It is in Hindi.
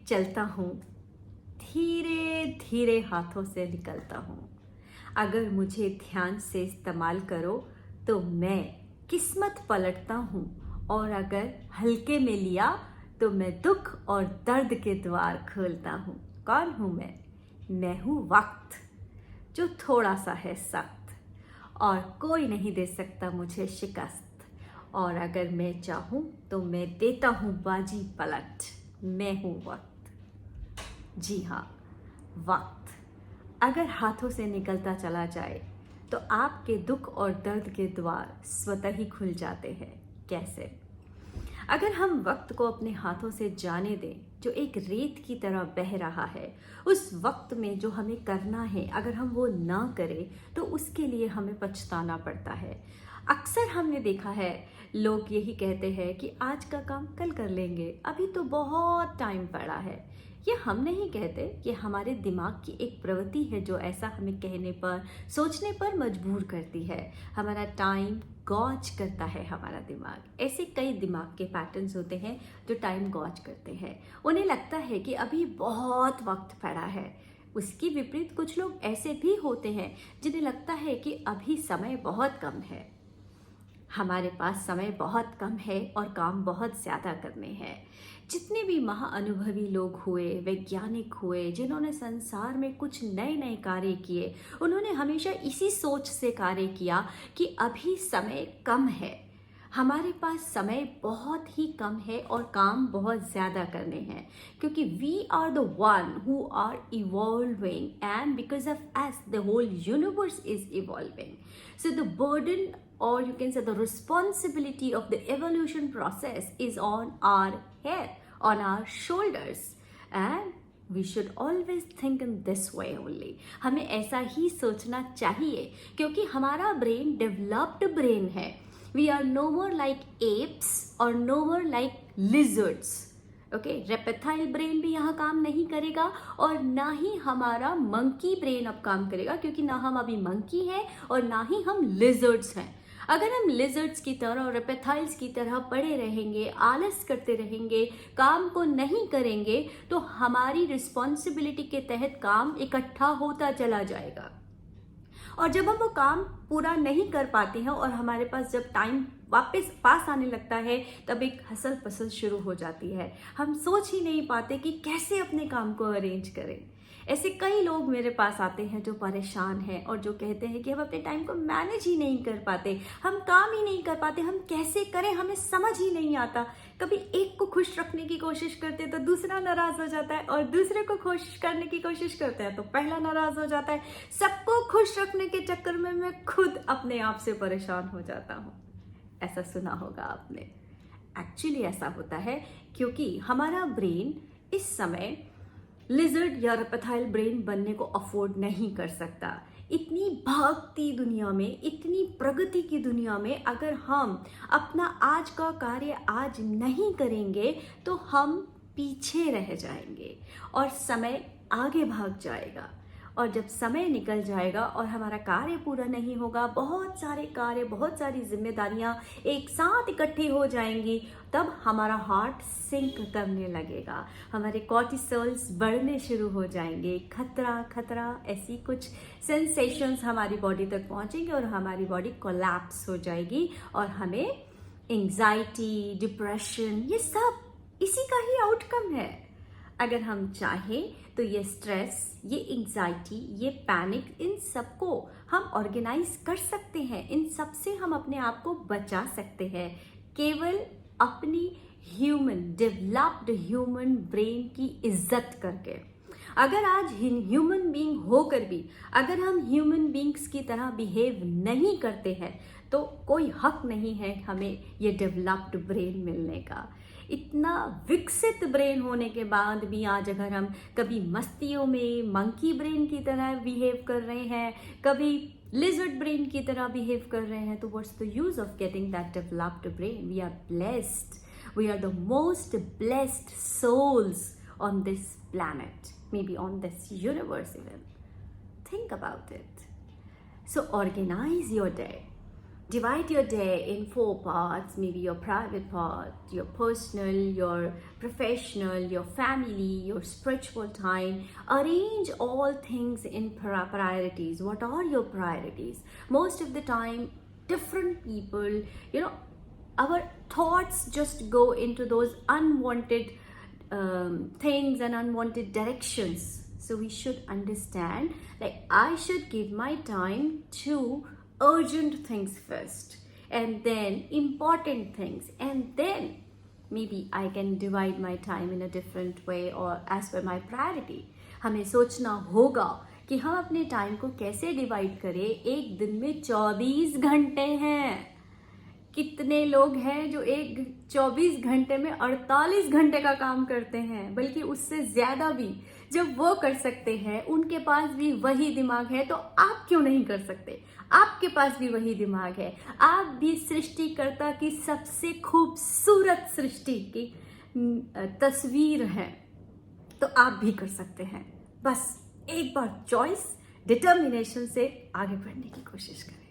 चलता हूँ, धीरे धीरे हाथों से निकलता हूँ। अगर मुझे ध्यान से इस्तेमाल करो तो मैं किस्मत पलटता हूँ, और अगर हल्के में लिया तो मैं दुख और दर्द के द्वार खोलता हूँ। कौन हूँ मैं हूँ वक्त, जो थोड़ा सा है सख्त, और कोई नहीं दे सकता मुझे शिकस्त। और अगर मैं चाहूँ तो मैं देता हूँ बाजी पलट। मैं हूँ वक्त, जी हाँ वक्त। अगर हाथों से निकलता चला जाए तो आपके दुख और दर्द के द्वार स्वतः ही खुल जाते हैं। कैसे? अगर हम वक्त को अपने हाथों से जाने दें, जो एक रेत की तरह बह रहा है, उस वक्त में जो हमें करना है अगर हम वो ना करें तो उसके लिए हमें पछताना पड़ता है। अक्सर हमने देखा है लोग यही कहते हैं कि आज का काम कल कर लेंगे, अभी तो बहुत टाइम पड़ा है। ये हम नहीं कहते, ये हमारे दिमाग की एक प्रवृत्ति है जो ऐसा हमें कहने पर, सोचने पर मजबूर करती है। हमारा टाइम गॉज करता है हमारा दिमाग। ऐसे कई दिमाग के पैटर्न्स होते हैं जो टाइम गॉज करते हैं। उन्हें लगता है कि अभी बहुत वक्त पड़ा है। उसकी विपरीत कुछ लोग ऐसे भी होते हैं जिन्हें लगता है कि अभी समय बहुत कम है। हमारे पास समय बहुत कम है और काम बहुत ज़्यादा करने हैं। जितने भी महाअनुभवी लोग हुए, वैज्ञानिक हुए, जिन्होंने संसार में कुछ नए नए कार्य किए, उन्होंने हमेशा इसी सोच से कार्य किया कि अभी समय कम है, हमारे पास समय बहुत ही कम है और काम बहुत ज़्यादा करने हैं, क्योंकि we are the one who are evolving, and because of as the whole universe is evolving. So the burden, or you can say the responsibility of the evolution process, is on our head, on our shoulders, and we should always think in this way only. हमें ऐसा ही सोचना चाहिए, क्योंकि हमारा ब्रेन डेवलप्ड ब्रेन है. We are no more like apes or no more like lizards. Okay, reptile brain भी यहाँ काम नहीं करेगा और ना ही हमारा मंकी ब्रेन अब काम करेगा, क्योंकि ना हम अभी मंकी हैं और ना ही हम लिजर्ड्स हैं. अगर हम लिजर्ड्स की तरह और रेपेटाइल्स की तरह पड़े रहेंगे, आलस करते रहेंगे, काम को नहीं करेंगे, तो हमारी रिस्पॉन्सिबिलिटी के तहत काम इकट्ठा होता चला जाएगा. और जब हम वो काम पूरा नहीं कर पाते हैं और हमारे पास जब टाइम वापस पास आने लगता है, तब एक हसल पसल शुरू हो जाती है. हम सोच ही नहीं पाते कि कैसे अपने काम को अरेंज करें. ऐसे कई लोग मेरे पास आते हैं जो परेशान हैं और जो कहते हैं कि हम अपने टाइम को मैनेज ही नहीं कर पाते, हम काम ही नहीं कर पाते, हम कैसे करें हमें समझ ही नहीं आता. कभी एक को खुश रखने की कोशिश करते तो दूसरा नाराज हो जाता है, और दूसरे को खुश करने की कोशिश करते हैं तो पहला नाराज हो जाता है. सबको खुश रखने के चक्कर में मैं खुद अपने आप से परेशान हो जाता हूँ. ऐसा सुना होगा आपने. एक्चुअली ऐसा होता है क्योंकि हमारा ब्रेन इस समय लिजर्ड या रेपेटाइल ब्रेन बनने को अफोर्ड नहीं कर सकता. इतनी भागती दुनिया में, इतनी प्रगति की दुनिया में अगर हम अपना आज का कार्य आज नहीं करेंगे तो हम पीछे रह जाएंगे और समय आगे भाग जाएगा. और जब समय निकल जाएगा और हमारा कार्य पूरा नहीं होगा, बहुत सारे कार्य, बहुत सारी जिम्मेदारियां एक साथ इकट्ठी हो जाएंगी, तब हमारा हार्ट सिंक करने लगेगा, हमारे कॉर्टिसोल्स बढ़ने शुरू हो जाएंगे. खतरा खतरा ऐसी कुछ सेंसेशंस हमारी बॉडी तक पहुंचेंगे और हमारी बॉडी कोलैप्स हो जाएगी और हमें एंजाइटी, डिप्रेशन, ये सब इसी का ही आउटकम है. अगर हम चाहें तो ये स्ट्रेस, ये एंजाइटी, ये पैनिक, इन सबको हम ऑर्गेनाइज कर सकते हैं. इन सब से हम अपने आप को बचा सकते हैं, केवल अपनी डेवलप्ड ह्यूमन ब्रेन की इज्जत करके. अगर आज ह्यूमन बीइंग होकर भी अगर हम ह्यूमन बीइंग्स की तरह बिहेव नहीं करते हैं तो कोई हक नहीं है हमें ये डेवलप्ड ब्रेन मिलने का. इतना विकसित ब्रेन होने के बाद भी आज अगर हम कभी मस्तियों में मंकी ब्रेन की तरह बिहेव कर रहे हैं, कभी लिजर्ड ब्रेन की तरह बिहेव कर रहे हैं, तो what's the use of getting that developed brain? We are blessed, we are the most blessed souls on this planet, maybe on this universe even. Think about it. So organize your day. divide your day in 4 parts, maybe your private part, your personal, your professional, your family, your spiritual time. Arrange all things in priorities. What are your priorities? Most of the time, different people, our thoughts just go into those unwanted things and unwanted directions. So we should understand, like, I should give my time to urgent things first, and then important things, and then maybe I can divide my time in a different way or as per my priority. हमें सोचना होगा कि हम अपने टाइम को कैसे डिवाइड करें. एक दिन में 24 घंटे हैं. कितने लोग हैं जो 24 घंटे में 48 घंटे का काम करते हैं, बल्कि उससे ज्यादा भी. जब वो कर सकते हैं, उनके पास भी वही दिमाग है, तो आप क्यों नहीं कर सकते? आपके पास भी वही दिमाग है. आप भी सृष्टिकर्ता की सबसे खूबसूरत सृष्टि की तस्वीर है, तो आप भी कर सकते हैं. बस एक बार चॉइस, डिटर्मिनेशन से आगे बढ़ने की कोशिश करें.